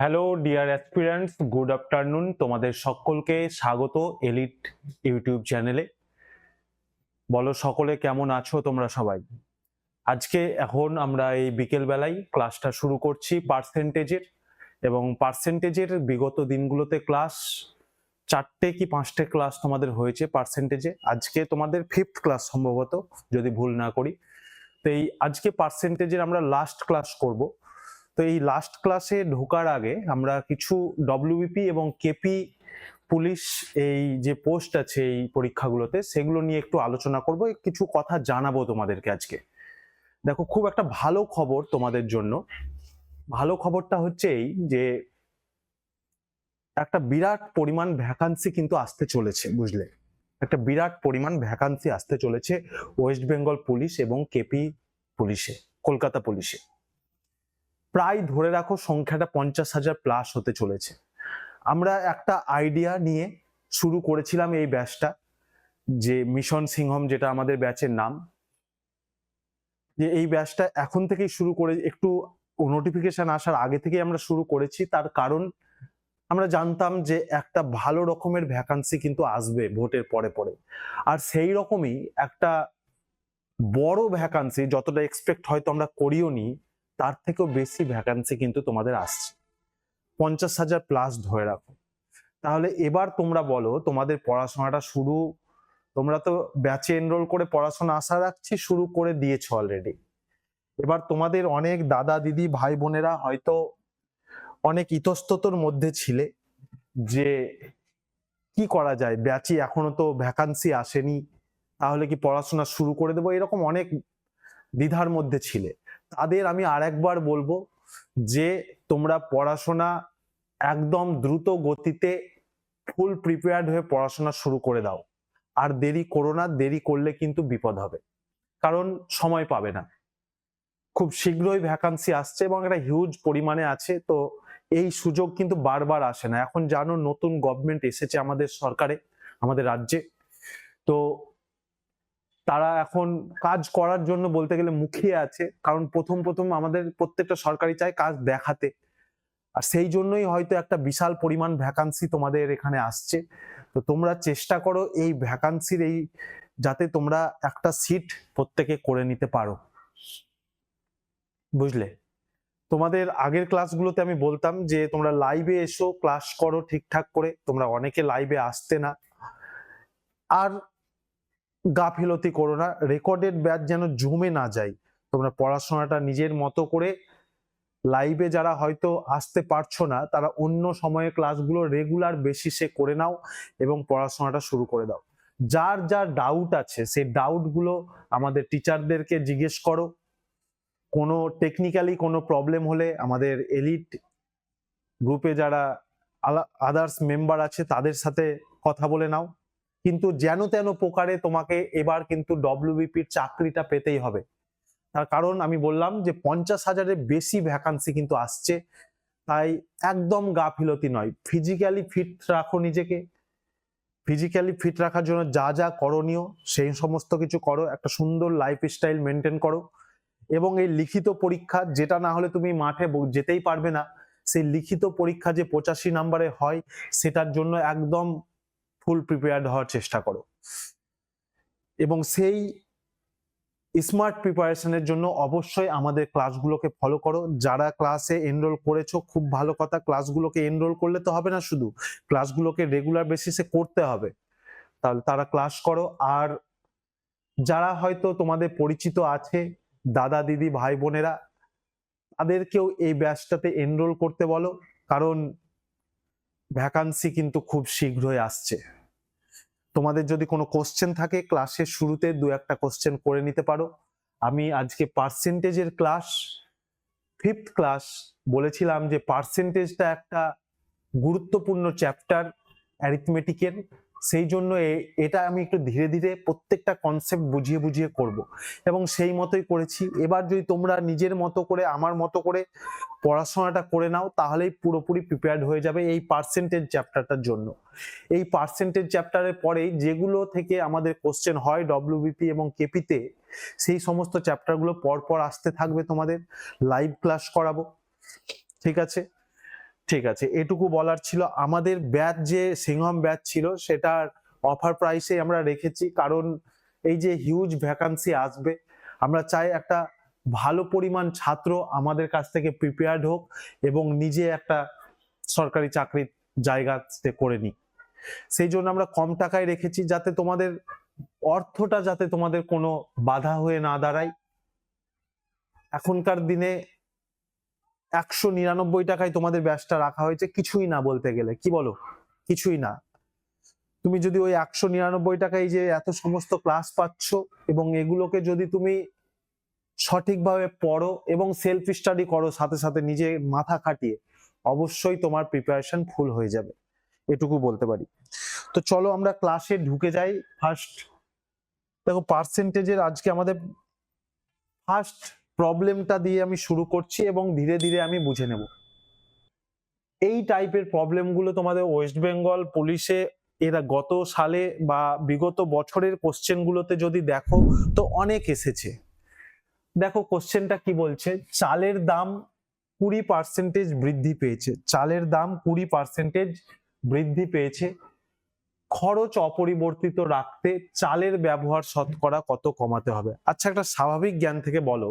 Hello dear aspirants, good afternoon. তোমাদের সকলকে স্বাগত এলিট ইউটিউব চ্যানেলে। বলো সকলে কেমন আছো তোমরা সবাই? আজকে এখন আমরা এই বিকেল বেলায় ক্লাসটা শুরু করছি পার্সেন্টেজের, এবং পার্সেন্টেজের বিগত দিনগুলোতে ক্লাস 4টে কি 5টে ক্লাস তোমাদের হয়েছে পার্সেন্টেজে। আজকে তোমাদের 5th ক্লাস সম্ভবত, যদি ভুল না করি। তো এই আজকে পার্সেন্টেজের আমরা লাস্ট ক্লাস করব। তো এই লাস্ট ক্লাসে ঢোকার আগে আমরা কিছু ডব্লিউবিপি এবং কেপি পুলিশ এই যে পোস্ট আছে এই পরীক্ষাগুলোতে, সেগুলো নিয়ে একটু আলোচনা করব, কিছু কথা জানাবো তোমাদেরকে আজকে। দেখো, খুব একটা ভালো খবর তোমাদের জন্য। ভালো খবরটা হচ্ছে এই যে একটা বিরাট পরিমাণ ভ্যাকান্সি কিন্তু আসতে চলেছে, বুঝলে? একটা বিরাট পরিমাণ ভ্যাকান্সি আসতে চলেছে ওয়েস্ট বেঙ্গল পুলিশ এবং কেপি পুলিশে, কলকাতা পুলিশে। প্রায় ধরে রাখো সংখ্যাটা 50,000 প্লাস হতে চলেছে। আমরা একটা আইডিয়া নিয়ে শুরু করেছিলাম এই ব্যাচটা, যে মিশন সিংহম, যেটা আমাদের ব্যাচের নাম, যে এই ব্যাচটা এখন থেকেই শুরু করে, একটু নোটিফিকেশন আসার আগে থেকেই আমরা শুরু করেছি। তার কারণ আমরা জানতাম যে একটা ভালো রকমের ভ্যাকান্সি কিন্তু আসবে ভোটের পরে পরে, আর সেই রকমই একটা বড় ভ্যাকান্সি, যতটা এক্সপেক্ট হয়তো আমরা করিও নি, তার থেকেও বেশি ভ্যাকান্সি কিন্তু তোমাদের আসছে। 50,000 প্লাস ধরে রাখো। তাহলে এবার তোমরা বলো, তোমাদের পড়াশোনাটা শুরু, তোমরা তো ব্যাচে এনরোল করে পড়াশোনা আশা রাখছি শুরু করে দিয়েছো অলরেডি। এবার তোমাদের অনেক দাদা দিদি ভাই বোনেরা হয়তো অনেক ইতস্ততর মধ্যে ছিলে যে কি করা যায়, ব্যাচে এখনো তো ভ্যাকান্সি আসেনি, তাহলে কি পড়াশোনা শুরু করে দেবো, এরকম অনেক দ্বিধার মধ্যে ছিলে। তাদের আমি আরেকবার বলবো যে তোমরা পড়াশোনা একদম দ্রুত গতিতে ফুল প্রিপেয়ার্ড হয়ে পড়াশোনা শুরু করে দাও। আর দেরি করো না, দেরি করলে কিন্তু বিপদ হবে, কারণ সময় পাবে না। খুব শীঘ্রই ভ্যাকান্সি আসছে এবং একটা হিউজ পরিমাণে আছে। তো এই সুযোগ কিন্তু বারবার আসে না। এখন জানো, নতুন গভর্নমেন্ট এসেছে আমাদের সরকারে, আমাদের রাজ্যে। তো তারা এখন কাজ করার জন্য বলতে গেলে মুখিয়ে আছে, কারণ প্রথম প্রথম আমাদের প্রত্যেকটা সরকারি চায় কাজ দেখাতে, আর সেই জন্যই হয়তো একটা বিশাল পরিমাণ ভ্যাকান্সি তোমাদের এখানে আসছে। তো তোমরা চেষ্টা করো এই ভ্যাকান্সির এই, যাতে তোমরা একটা সিট প্রত্যেকে করে নিতে পারো, বুঝলে? তোমাদের আগের ক্লাসগুলোতে আমি বলতাম যে তোমরা লাইভে এসো, ক্লাস করো ঠিকঠাক করে। তোমরা অনেকে লাইভে আসতে না, আর গাফিলতি করো না, রেকর্ডেড ব্যাচ যেন জমে না যায়। তোমরা পড়াশোনাটা নিজের মতো করে, লাইভে যারা হয়তো আসতে পারছো না, তারা অন্য সময়ে ক্লাসগুলো রেগুলার বেসিসে করে নাও এবং পড়াশোনাটা শুরু করে দাও। যার যার ডাউট আছে সেই ডাউট গুলো আমাদের টিচারদেরকে জিজ্ঞেস করো। কোনো টেকনিক্যালি কোনো প্রবলেম হলে আমাদের এলিট গ্রুপে যারা আদার্স মেম্বার আছে তাদের সাথে কথা বলে নাও। কিন্তু যেন তেন প্রকারে তোমাকে এবার কিন্তু ডব্লিউবিপির চাকরিটা পেতেই হবে। তার কারণ আমি বললাম যে 50,000-এর বেশি ভ্যাকান্সি কিন্তু আসছে। তাই একদম গাফিলতি নয়, ফিজিক্যালি ফিট রাখো নিজেকে। ফিজিক্যালি ফিট রাখার জন্য যা যা করণীয় সেই সমস্ত কিছু করো, একটা সুন্দর লাইফস্টাইল মেনটেন করো। এবং এই লিখিত পরীক্ষা, যেটা না হলে তুমি মাঠে যেতেই পারবে না, সেই লিখিত পরীক্ষা যে 85 নম্বরে হয়, সেটার জন্য একদম ফুল প্রিপেয়ার্ড হওয়ার চেষ্টা করো। এবং সেই স্মার্ট প্রিপারেশনের জন্য অবশ্যই আমাদের ক্লাসগুলোকে ফলো করো। যারা ক্লাসে এনরোল করেছো খুব ভালো কথা, ক্লাসগুলোকে এনরোল করলে তো হবে না, শুধু ক্লাসগুলোকে রেগুলার বেসিসে করতে হবে। তাহলে তারা ক্লাস করো। আর যারা হয়তো তোমাদের পরিচিত আছে, দাদা দিদি ভাই বোনেরা, তাদেরকেও এই ব্যাচটাতে এনরোল করতে বলো, কারণ ভ্যাকান্সি কিন্তু খুব শীঘ্রই আসছে। তোমাদের যদি কোনো কোশ্চেন থাকে ক্লাসের শুরুতে দু একটা কোশ্চেন করে নিতে পারো। আমি আজকে পার্সেন্টেজের ক্লাস, 5th ক্লাস, বলেছিলাম যে পার্সেন্টেজটা একটা গুরুত্বপূর্ণ চ্যাপ্টার অ্যারিথমেটিকের, সেই জন্য এটা আমি একটু ধীরে ধীরে প্রত্যেকটা কনসেপ্ট বুঝিয়ে বুঝিয়ে করব, এবং সেই মতোই করেছি। এবার যদি তোমরা নিজের মতো করে, আমার মতো করে পড়াশোনাটা করে নাও, তাহলেই পুরোপুরি প্রিপেয়ার্ড হয়ে যাবে এই পার্সেন্টেজ চ্যাপ্টারটার জন্য। এই পার্সেন্টেজ চ্যাপ্টারের পরেই যেগুলো থেকে আমাদের কোশ্চেন হয় ডব্লিউবিপি এবং কেপিতে, সেই সমস্ত চ্যাপ্টারগুলো পরপর আসতে থাকবে, তোমাদের লাইভ ক্লাস করাবো, ঠিক আছে? ঠিক আছে, এটুকু বলার ছিল। আমাদের ব্যাচ যে সিংহম ব্যাচ ছিল সেটার অফার প্রাইসে আমরা রেখেছি, কারণ এই যে হিউজ ভ্যাকান্সি আসবে, আমরা চাই একটা ভালো পরিমাণ ছাত্র আমাদের কাছ থেকে প্রিপেয়ার্ড হোক এবং নিজে একটা সরকারি চাকরির জায়গাতে করে নিই। সেই জন্য আমরা কম টাকায় রেখেছি, যাতে তোমাদের অর্থটা যাতে তোমাদের কোনো বাধা হয়ে না দাঁড়ায়। এখনকার দিনে 199 টাকায় তোমাদের ব্যাচটা রাখা হয়েছে, কিছুই না বলতে গেলে, কি বলো? কিছুই না। তুমি যদি ওই 199 টাকায় যে এত সমস্ত ক্লাস পাচ্ছ এবং এগুলোকে যদি তুমি সঠিকভাবে পড়ো এবং সেলফ স্টাডি করো, সাথে সাথে নিজে মাথা খাটিয়ে, অবশ্যই তোমার প্রিপারেশন ফুল হয়ে যাবে, এটুকু বলতে পারি। তো চলো আমরা ক্লাসে ঢুকে যাই। ফার্স্ট দেখো, পার্সেন্টেজের আজকে আমাদের ফার্স্ট প্রবলেমটা দিয়ে আমি শুরু করছি এবং ধীরে ধীরে আমি বুঝে নেব। এই টাইপের প্রবলেমগুলো তোমাদের ওয়েস্ট বেঙ্গল পুলিশে এরা গত সালে বা বিগত বছরের কোশ্চেনগুলোতে যদি দেখো তো অনেক এসেছে। দেখো কোশ্চেনটা কি বলছে, চালের দাম 20% বৃদ্ধি পেয়েছে। চালের দাম 20% বৃদ্ধি পেয়েছে, খরচ অপরিবর্তিত রাখতে চালের ব্যবহার শতকরা কত কমাতে হবে? আচ্ছা, একটা স্বাভাবিক জ্ঞান থেকে বলো,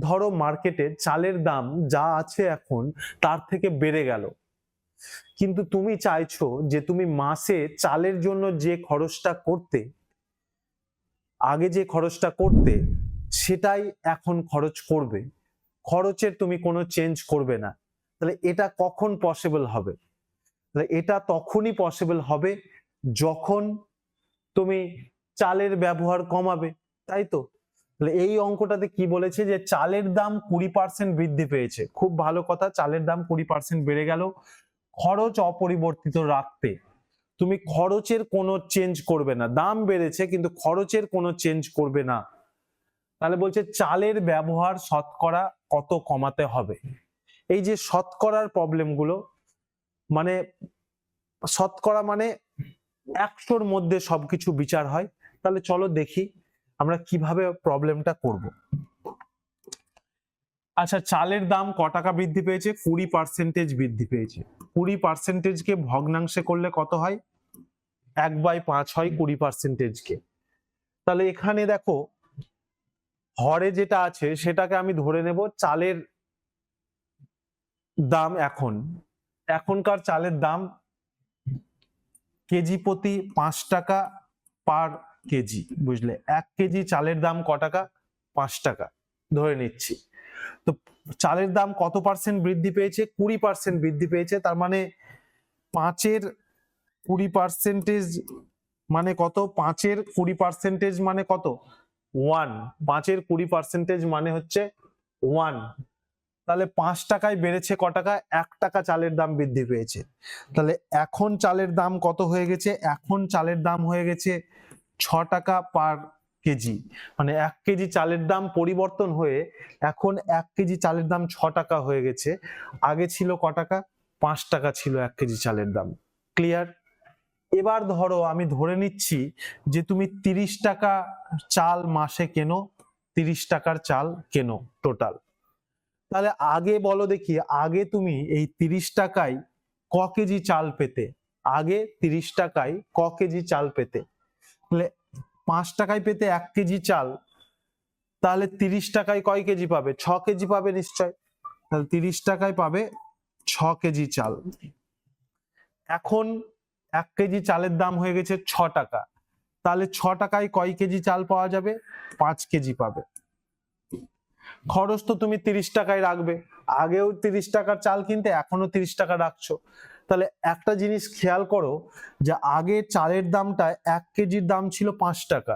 ধরো মার্কেটে চালের দাম যা আছে এখন তার থেকে বেড়ে গেল, কিন্তু তুমি চাইছো যে তুমি মাসে চালের জন্য যে খরচটা করতে, আগে যে খরচটা করতে সেটাই এখন খরচ করবে, খরচের তুমি কোনো চেঞ্জ করবে না। তাহলে এটা কখন পসিবল হবে? তাহলে এটা তখনই পসিবল হবে যখন তুমি চালের ব্যবহার কমাবে, তাই তো? তাহলে এই অঙ্কটাতে কি বলেছে, যে চালের দাম 20% বৃদ্ধি পেয়েছে, খুব ভালো কথা, চালের দাম 20% বেড়ে গেল, খরচ অপরিবর্তিত রাখতে তুমি খরচের কোনো চেঞ্জ করবে না। দাম বেড়েছে কিন্তু খরচের কোনো চেঞ্জ করবে না। তাহলে বলছে চালের ব্যবহার শতকরা কত কমাতে হবে। এই যে শতকরার প্রবলেমগুলো, মানে শতকরা মানে 100-র মধ্যে সবকিছু বিচার হয়। তাহলে চলো দেখি আমরা কিভাবে প্রবলেমটা করব। আচ্ছা, চালের দাম ক টাকা বৃদ্ধি পেয়েছে? 20% বৃদ্ধি পেয়েছে। 20% কে ভগ্নাংশে করলে কত হয়? 1/5 হয় 20% কে। তাহলে এখানে দেখো হরে যেটা আছে সেটাকে আমি ধরে নেব চালের দাম। এখনকার চালের দাম কেজি প্রতি 5 টাকা পার কেজি, বুঝলে? 1 কেজি চালের দাম ক টাকা? 5 টাকা ধরে নিচ্ছি। তো চালের দাম কত পার্সেন্ট বৃদ্ধি পেয়েছে? 20% বৃদ্ধি পেয়েছে। তার মানে 5-এর 20% মানে কত? 5-এর 20% মানে কত? 1। 5-এর 20% মানে হচ্ছে 1। তাহলে 5 টাকায় বেড়েছে ক টাকা? 1 টাকা চালের দাম বৃদ্ধি পেয়েছে। তাহলে এখন চালের দাম কত হয়ে গেছে? এখন চালের দাম হয়ে গেছে 6 টাকা পার কেজি। মানে 1 কেজি চালের দাম পরিবর্তন হয়ে এখন 1 কেজি চালের দাম 6 টাকা হয়ে গেছে। আগে ছিল ক টাকা? 5 টাকা ছিল 1 কেজি চালের দাম। ক্লিয়ার? এবার ধরো আমি ধরে নিচ্ছি যে তুমি 30 টাকা চাল মাসে কেনো, 30 টাকার চাল কেনো টোটাল। তাহলে আগে বলো দেখি, আগে তুমি এই 30 টাকায় ক কেজি চাল পেতে? আগে 30 টাকায় ক কেজি চাল পেতে? তাহলে 5 টাকায় পেতে 1 কেজি চাল, তাহলে 30 টাকায় কয় কেজি পাবে? 6 কেজি পাবে নিশ্চয়। তাহলে 30 টাকায় পাবে 6 কেজি চাল। এখন 1 কেজি চালের দাম হয়ে গেছে 6 টাকা, তাহলে 6 টাকায় কয় কেজি চাল পাওয়া যাবে? 5 কেজি পাবে। খরচ তো তুমি 30 টাকায় রাখবে, আগেও 30 টাকার চাল কিনতে, এখনো 30 টাকা রাখছো। তাহলে একটা জিনিস খেয়াল করো, যে আগে চালের দামটা 1 কেজির দাম ছিল 5 টাকা,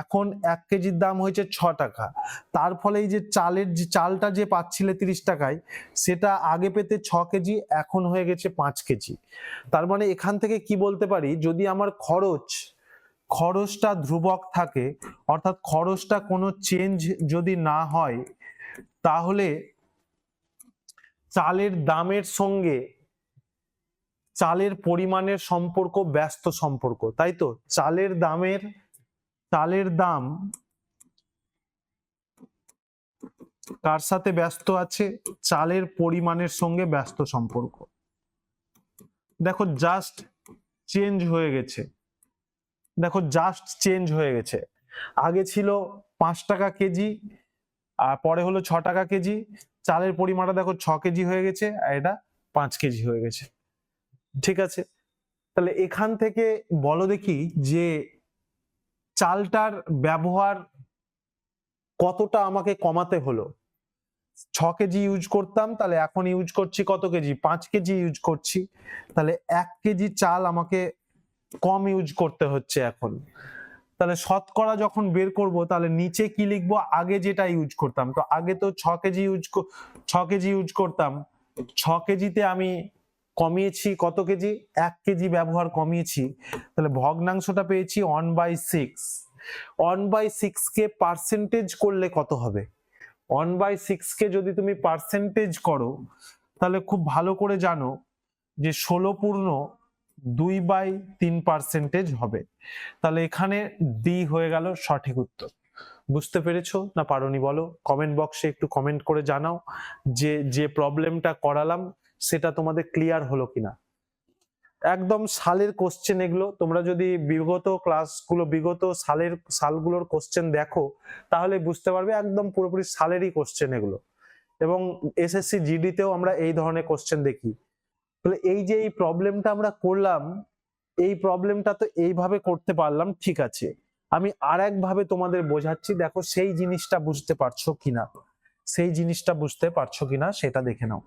এখন 1 কেজির দাম হয়েছে 6 টাকা। তার ফলে এই যে চালটা যে পাচ্ছিলে 30 টাকায়, সেটা আগে পেতে 6 কেজি, এখন হয়ে গেছে 5 কেজি। তার মানে এখান থেকে কি বলতে পারি, যদি আমার খরচটা ধ্রুবক থাকে, অর্থাৎ খরচটা কোনো চেঞ্জ যদি না হয়, তাহলে চালের দামের সঙ্গে চালের পরিমাণের সম্পর্ক ব্যস্ত সম্পর্ক, তাই তো? চালের দাম কার সাথে ব্যস্ত আছে? চালের পরিমাণের সঙ্গে ব্যস্ত সম্পর্ক। দেখো জাস্ট চেঞ্জ হয়ে গেছে, দেখো জাস্ট চেঞ্জ হয়ে গেছে। আগে ছিল 5 টাকা কেজি, আর পরে হলো 6 টাকা কেজি। চালের পরিমাণটা দেখো 6 কেজি হয়ে গেছে, আর এটা 5 কেজি হয়ে গেছে। ঠিক আছে, তাহলে এখান থেকে বলো দেখি যে চালটার ব্যবহার কতটা আমাকে কমাতে হলো। 6 কেজি ইউজ করতাম, তাহলে এখন ইউজ করছি কত কেজি? 5 কেজি ইউজ করছি। তাহলে 1 কেজি চাল আমাকে কম ইউজ করতে হচ্ছে এখন। তাহলে শতকরা যখন বের করব, তাহলে নিচে কি লিখবো? আগে যেটা ইউজ করতাম, তো আগে তো 6 কেজি ইউজ করতাম। 6 কেজিতে আমি কমিয়েছি কত কেজি? 1 কেজি ব্যবহার কমিয়েছি। তাহলে ভগ্নাংশটা পেয়েছি 1/6। 1/6 কে পার্সেন্টেজ করলে কত হবে? 1/6 কে যদি তুমি পার্সেন্টেজ করো, তাহলে খুব ভালো করে জানো যে 16/2/3% হবে। তাহলে এখানে ডি হয়ে গেল সঠিক উত্তর। বুঝতে পেরেছো না পারোনি বলো? কমেন্ট বক্সে একটু কমেন্ট করে জানাও যে যে প্রবলেমটা করালাম সেটা তোমাদের ক্লিয়ার হলো কিনা। একদম সালের কোশ্চেন এগুলো, তোমরা যদি বিগত ক্লাসগুলো, বিগত সালগুলোর কোশ্চেন দেখো, তাহলে বুঝতে পারবে একদম পুরোপুরি সালেরই কোশ্চেন এগুলো। এবং এসএসসি জিডিতেও আমরা এই ধরনের কোশ্চেন দেখি। তাহলে এই যে এই প্রবলেমটা আমরা করলাম, এই প্রবলেমটা তো এইভাবে করতে পারলাম, ঠিক আছে। আমি আর একভাবে তোমাদের বোঝাচ্ছি, দেখো সেই জিনিসটা বুঝতে পারছো কিনা, সেই জিনিসটা বুঝতে পারছো কিনা সেটা দেখে নাও।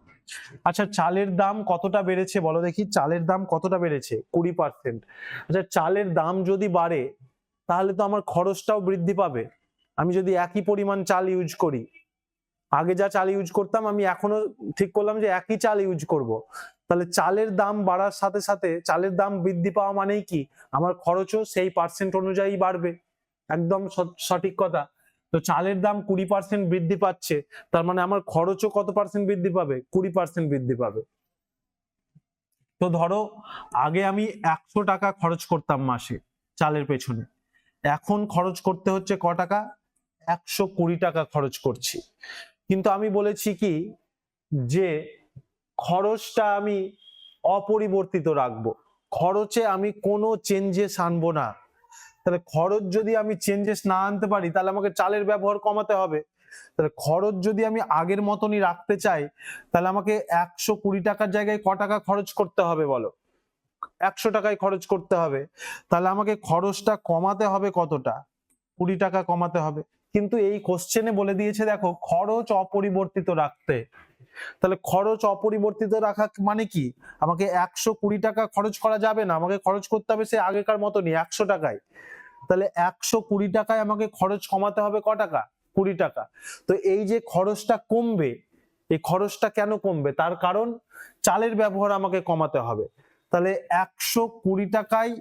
আচ্ছা, চালের দাম কতটা বেড়েছে বলো দেখি? চালের দাম কতটা বেড়েছে? 20%। আচ্ছা, চালের দাম যদি বাড়ে তাহলে তো আমার খরচটাও বৃদ্ধি পাবে। আমি যদি একই পরিমাণ চাল ইউজ করি, আগে যা চাল ইউজ করতাম আমি এখনো ঠিক করলাম যে একই চাল ইউজ করব, তাহলে চালের দাম বাড়ার সাথে সাথে চালের দাম বৃদ্ধি পাওয়া মানেই কি আমার খরচও সেই পার্সেন্ট অনুযায়ী বাড়বে। একদম সঠিক কথা। তো চালের দাম 20% বৃদ্ধি পাচ্ছে, তার মানে আমার খরচও কত পার্সেন্ট বৃদ্ধি পাবে? 20% বৃদ্ধি পাবে। তো ধরো আগে আমি 100 টাকা খরচ করতাম মাসে চালের পেছনে, এখন খরচ করতে হচ্ছে ক টাকা? 120 টাকা খরচ করছি। কিন্তু আমি বলেছি কি যে খরচটা আমি অপরিবর্তিত রাখবো, খরচে আমি কোনো চেঞ্জেস আনবো না। তাহলে খরচ যদি আমি চেঞ্জেস না আনতে পারি, তাহলে আমাকে চালের ব্যবহার কমাতে হবে। তাহলে খরচ যদি আমি আগের মতনই রাখতে চাই, তাহলে আমাকে 120 টাকার জায়গায় ক টাকা খরচ করতে হবে বলো? 100 টাকায় খরচ করতে হবে। তাহলে আমাকে খরচটা কমাতে হবে কতটা? 20 টাকা কমাতে হবে। কিন্তু এই কোশ্চেনে বলে দিয়েছে দেখো খরচ অপরিবর্তিত রাখতে। তাহলে খরচ অপরিবর্তিত রাখা মানে কি? আমাকে 120 টাকা খরচ করা যাবে না, আমাকে খরচ করতে হবে সে আগেকার মতনই 100 টাকায়। তাহলে 120 টাকায় আমাকে খরচ কমাতে হবে ক টাকা? 20 টাকা। তো এই যে খরচটা কমবে, এই খরচটা কেন কমবে? তার কারণ চালের ব্যবহার আমাকে কমাতে হবে। তাহলে 120 টাকায়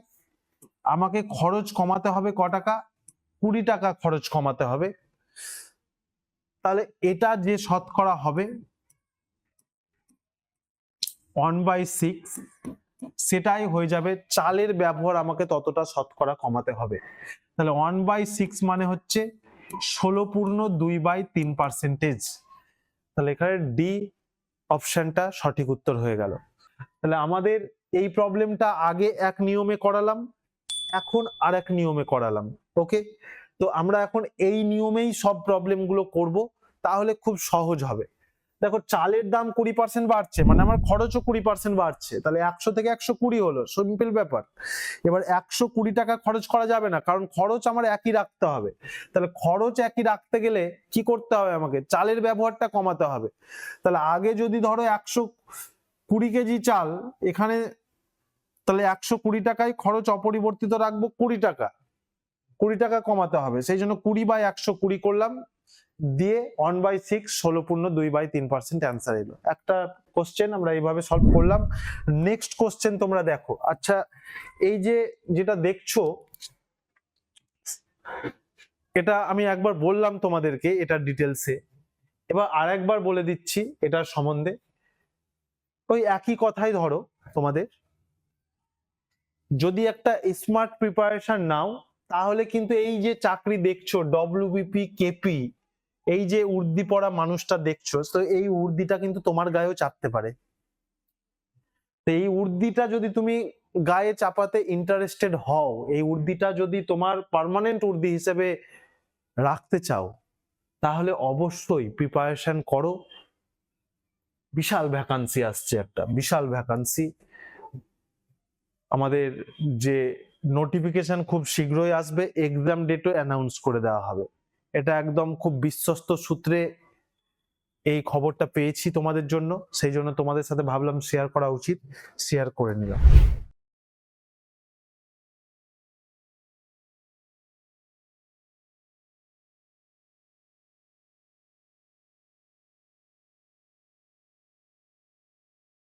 আমাকে খরচ কমাতে হবে ক টাকা? 20 টাকা খরচ কমাতে হবে। তাহলে এটা যে শতকরা হবে 1/6, সেটাই হয়ে যাবে চালের ব্যবহার আমাকে ততটা শতকরা কমাতে হবে। তাহলে 1/6 মানে হচ্ছে 16.2/3%। তাহলে এখানে ডি অপশনটা সঠিক উত্তর হয়ে গেল। তাহলে আমাদের এই প্রবলেমটা আগে এক নিয়মে করালাম, এখন আর এক নিয়মে করালাম। ওকে, তো আমরা এখন এই নিয়মেই সব প্রবলেম গুলো করব, তাহলে খুব সহজ হবে। দেখো চালের দাম 20% বাড়ছে, মানে আমার খরচও 20% বাড়ছে। তাহলে 100 থেকে 120 হলো, সিম্পল ব্যাপার। এবার 120 টাকা খরচ করা যাবে না, কারণ খরচ আমার একই রাখতে হবে। তাহলে খরচ একই রাখতে গেলে কি করতে হবে? আমাকে চালের ব্যবহারটা কমাতে হবে। তাহলে আগে যদি ধরো 120 কেজি চাল এখানে, তাহলে 120 টাকায় খরচ অপরিবর্তিত রাখবো 20 টাকা, 20 টাকা কমাতে হবে। সেই জন্য 20/120 করলাম, দিয়ে 1/6 16.2/3% অ্যান্সার এলো। একটা কোশ্চেন আমরা এইভাবে সলভ করলাম। নেক্সট কোশ্চেন তোমরা দেখো। আচ্ছা, এই যে যেটা দেখছো, এটা আমি একবার বললাম তোমাদেরকে এটা ডিটেলসে, এবার আর একবার বলে দিচ্ছি এটার সম্বন্ধে। ওই একই কথাই ধরো তোমাদের, যদি একটা স্মার্ট প্রিপারেশন নাও, তাহলে কিন্তু এই যে চাকরি দেখছো ডব্লিউবিপি, কেপি, এই যে উর্দি পড়া মানুষটা দেখছো, তো এই উর্দিটা কিন্তু তোমার গায়েও চাপতে পারে। তো এই উর্দিটা যদি তুমি গায়ে চাপাতে ইন্টারেস্টেড হও, এই উর্দিটা যদি তোমার পার্মানেন্ট উর্দি হিসেবে রাখতে চাও, তাহলে অবশ্যই প্রিপারেশন করো। বিশাল ভ্যাকান্সি আসছে, একটা বিশাল ভ্যাকান্সি। আমাদের যে নোটিফিকেশন খুব শীঘ্রই আসবে, এক্সাম ডেটও অ্যানাউন্স করে দেওয়া হবে। এটা একদম খুব বিশ্বস্ত সূত্রে এই খবরটা পেয়েছি তোমাদের জন্য, সেই জন্য তোমাদের সাথে ভাবলাম শেয়ার করা উচিত, শেয়ার করে নিলাম।